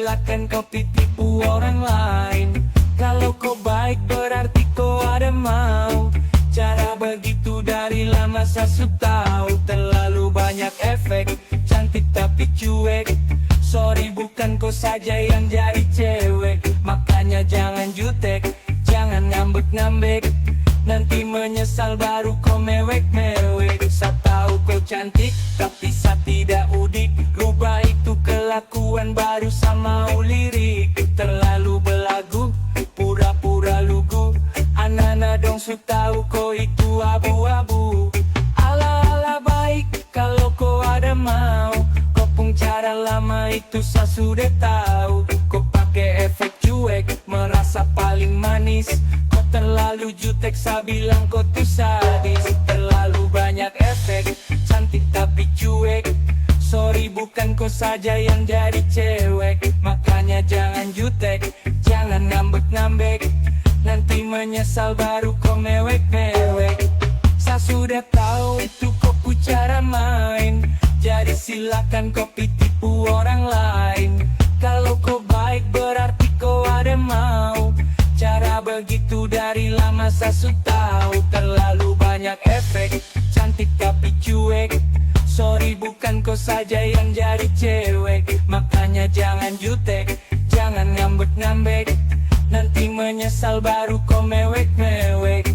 silakan kau tipu orang lain. Kalau kau baik berarti kau ada mau. Cara begitu dari lama saya sudah tahu. Terlalu banyak efek, cantik tapi cuek. Sorry bukan kau saja yang jadi cewek. Makanya jangan jutek, jangan ngambek-ngambek. Nanti menyesal baru kau mewek-mewek. Saya tahu kau cantik, tapi saya tidak udik. Rubah itu kelakuan baru sama lirik. Terlalu belagu, pura-pura lugu. Anana dong su tahu kau itu abu-abu. Ala-ala baik kalau kau ada mau. Kau pun cara lama itu saya sudah tahu. Kau pakai efek cuek, merasa paling manis. Kau terlalu jutek, saya bilang kau tuh sadis. Terlalu banyak efek, cantik tapi cuek. Sorry bukan kau saja yang jadi cewek. Makanya jangan jutek, jangan ngambek-ngambek. Nanti menyesal baru kau mewek-mewek. Saya sudah tahu itu kau pu cara main. Jadi silakan kau tipu orang lain. Kalau kau baik berarti kau ada mau. Cara begitu dari lama saya sudah tahu. Terlalu banyak efek, cantik tapi cuek. Sorry bukan kau saja yang jadi cewek. Makanya jangan jutek, jangan ngambek-ngambek. Nanti menyesal baru kau mewek-mewek.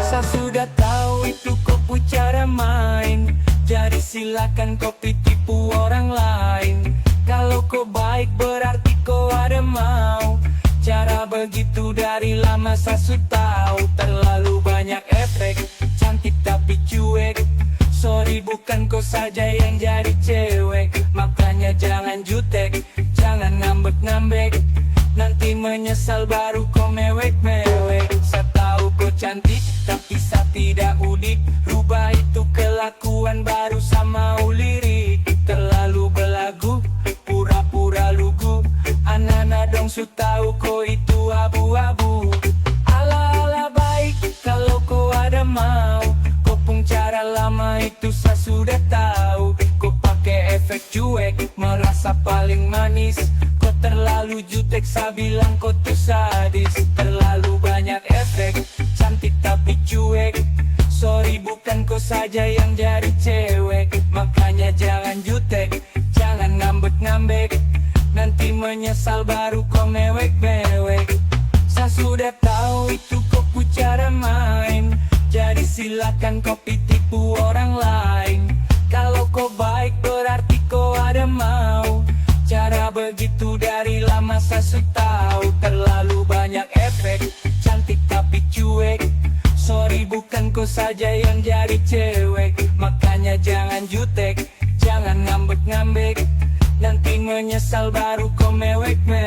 Saya sudah tahu itu kau pu cara main. Jadi silakan kau tipu orang lain. Kalau kau baik berarti kau ada mau. Cara begitu dari lama saya sudah tahu. Terlalu banyak efek, cantik tapi cuek. Sorry bukan kau saja yang jadi cewek. Makanya jangan jutek, jangan ngambek-ngambek. Nanti menyesal baru kau mewek-mewek. Saya tahu kau cantik tapi saya tidak udik. Rubah itu kelakuan baru sama lirik. Terlalu belagu, pura-pura lugu. Anana dong su tahu kau itu abu-abu. Ala-ala baik kalau kau ada mau. Kau pun cara lama itu saya sudah tahu. Kau pakai efek cuek, merasa paling manis. Kau terlalu jutek, saya bilang kau tuh sadis. Terlalu banyak efek, cantik tapi cuek. Sorry bukan kau saja yang jadi cewek. Makanya jangan jutek, jangan ngambek-ngambek. Nanti menyesal baru kau mewek-mewek. Saya sudah tahu itu kau pu cara main. Jadi silakan kau tipu orang lain. Kalau kau baik berarti kau ada mau. Cara begitu dari lama saya sudah tahu. Terlalu banyak efek, cantik tapi cuek. Sorry bukan kau saja yang jadi cewek. Makanya jangan jutek, jangan ngambek-ngambek. Nanti menyesal baru kau mewek-mewek.